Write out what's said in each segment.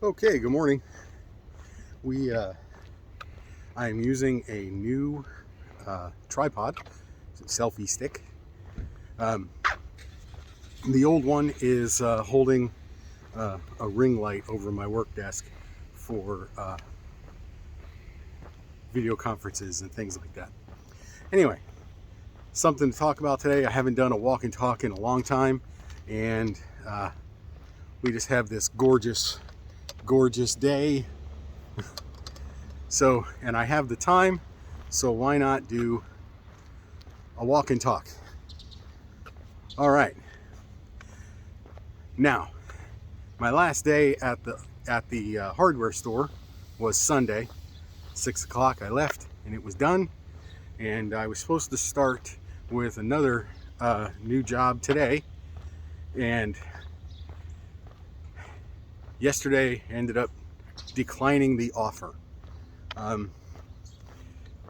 Okay, good morning. I am using a new tripod, it's a selfie stick. The old one is holding a ring light over my work desk for video conferences and things like that. Anyway, something to talk about today. I haven't done a walk and talk in a long time, and we just have this gorgeous day. So, and I have the time, so why not do a walk and talk? All right. Now, my last day at the hardware store was Sunday, 6 o'clock. I left and it was done, and I was supposed to start with another new job today, and yesterday ended up declining the offer.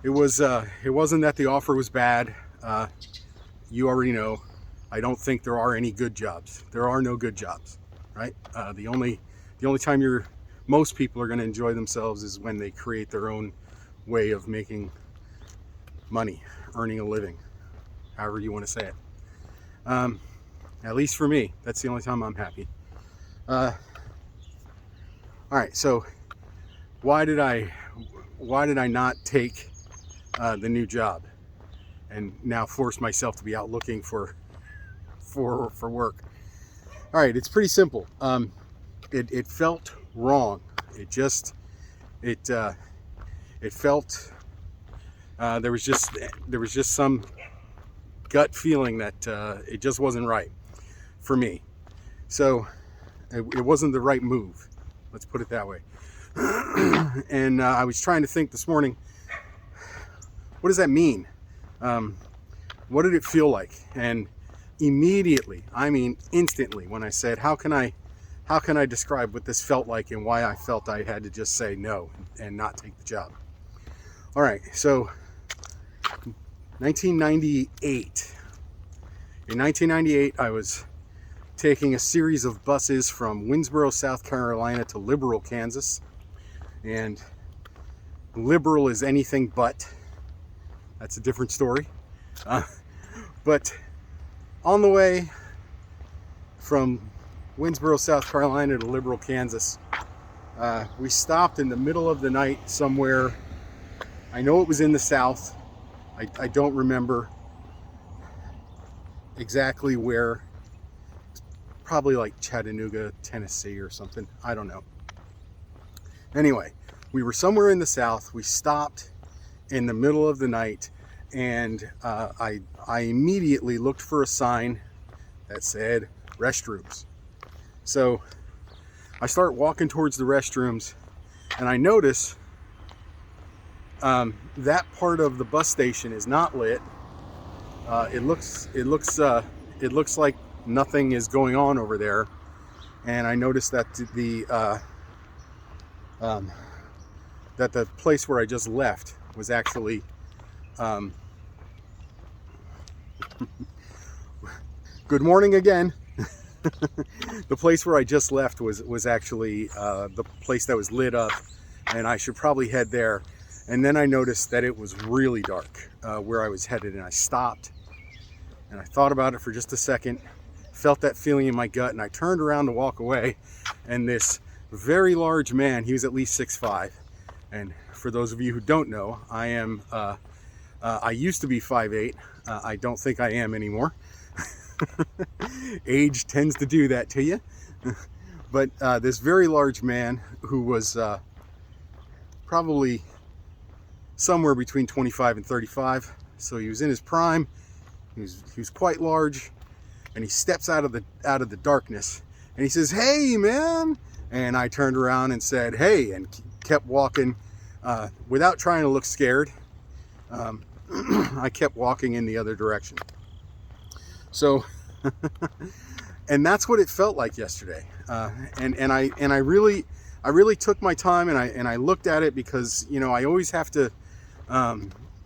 It wasn't that the offer was bad. You already know, I don't think there are any good jobs. There are no good jobs, right? The only time most people are going to enjoy themselves is when they create their own way of making money, earning a living, however you want to say it. At least for me, that's the only time I'm happy. All right, so why did I not take the new job and now force myself to be out looking for work? All right, it's pretty simple. It felt wrong. It felt there was just some gut feeling that it just wasn't right for me. So it wasn't the right move. Let's put it that way. And I was trying to think this morning, what does that mean? What did it feel like? And immediately, I mean instantly, when I said, how can I describe what this felt like and why I felt I had to just say no and not take the job? All right, so 1998. In 1998, I was taking a series of buses from Winsboro, South Carolina to Liberal, Kansas. And liberal is anything but. That's a different story. But on the way from Winsboro, South Carolina to Liberal, Kansas, we stopped in the middle of the night somewhere. I know it was in the South. I don't remember exactly where. Probably like Chattanooga, Tennessee or something. I don't know. Anyway, we were somewhere in the South. We stopped in the middle of the night, and I immediately looked for a sign that said restrooms. So I start walking towards the restrooms, and I notice that part of the bus station is not lit. It looks like nothing is going on over there, and I noticed that the place where I just left was actually good morning again. The place where I just left was actually the place that was lit up, and I should probably head there. And then I noticed that it was really dark where I was headed, and I stopped and I thought about it for just a second, felt that feeling in my gut, and I turned around to walk away, and this very large man, he was at least 6'5", and for those of you who don't know, I used to be 5'8". I don't think I am anymore. Age tends to do that to you. But this very large man who was probably somewhere between 25 and 35, so he was in his prime. He was quite large, and he steps out of the darkness, and he says, "Hey, man!" And I turned around and said, "Hey," and kept walking without trying to look scared. I kept walking in the other direction. So, and that's what it felt like yesterday. And I really took my time, and I looked at it, because I always have to.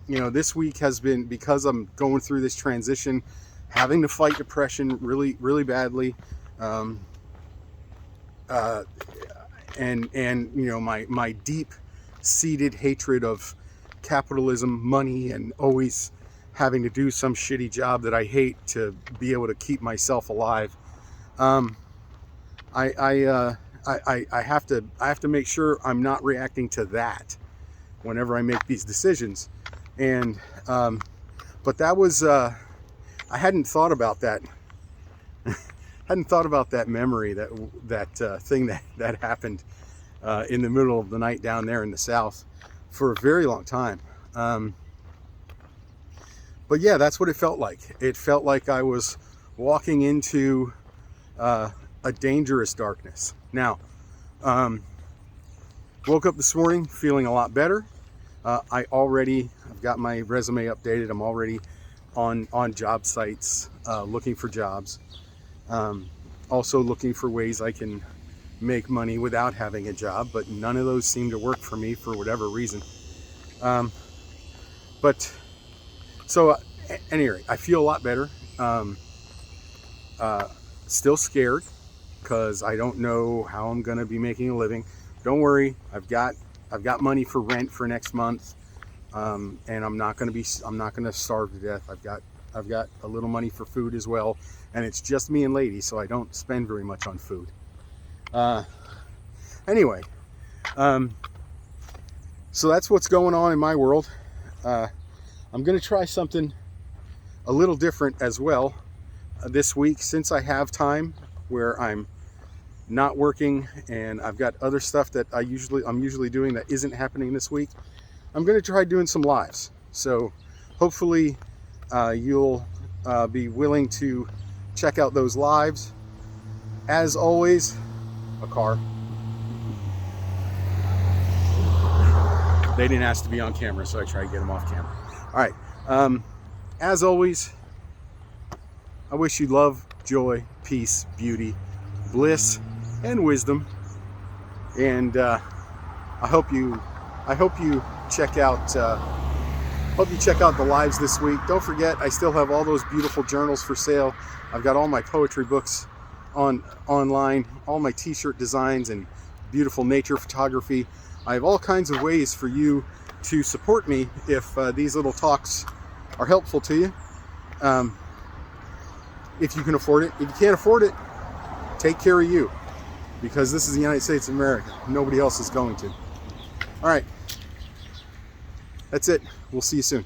This week has been, because I'm going through this transition, having to fight depression really, really badly. and you know, my deep-seated hatred of capitalism, money, and always having to do some shitty job that I hate to be able to keep myself alive. I have to make sure I'm not reacting to that whenever I make these decisions. And but that was I hadn't thought about that. Hadn't thought about that memory, that thing that happened in the middle of the night down there in the South for a very long time. But yeah, that's what it felt like. It felt like I was walking into a dangerous darkness. Now, woke up this morning feeling a lot better. I've got my resume updated. I'm already on job sites looking for jobs. Also looking for ways I can make money without having a job, but none of those seem to work for me for whatever reason. But so anyway, I feel a lot better. Still scared because I don't know how I'm going to be making a living. Don't worry, I've got money for rent for next month, and I'm not going to starve to death. I've got a little money for food as well, and it's just me and Lady, so I don't spend very much on food. Anyway, so that's what's going on in my world. I'm going to try something a little different as well this week, since I have time where I'm not working and I've got other stuff that I'm usually doing that isn't happening this week. I'm going to try doing some lives. So hopefully you'll be willing to check out those lives. As always, a car. They didn't ask to be on camera, so I try to get them off camera. All right. As always, I wish you love, joy, peace, beauty, bliss, and wisdom. And I hope you check out the lives this week. Don't forget, I still have all those beautiful journals for sale. I've got all my poetry books online, all my t-shirt designs and beautiful nature photography. I have all kinds of ways for you to support me if these little talks are helpful to you. If you can afford it. If you can't afford it, take care of you, because this is the United States of America. Nobody else is going to. All right. That's it. We'll see you soon.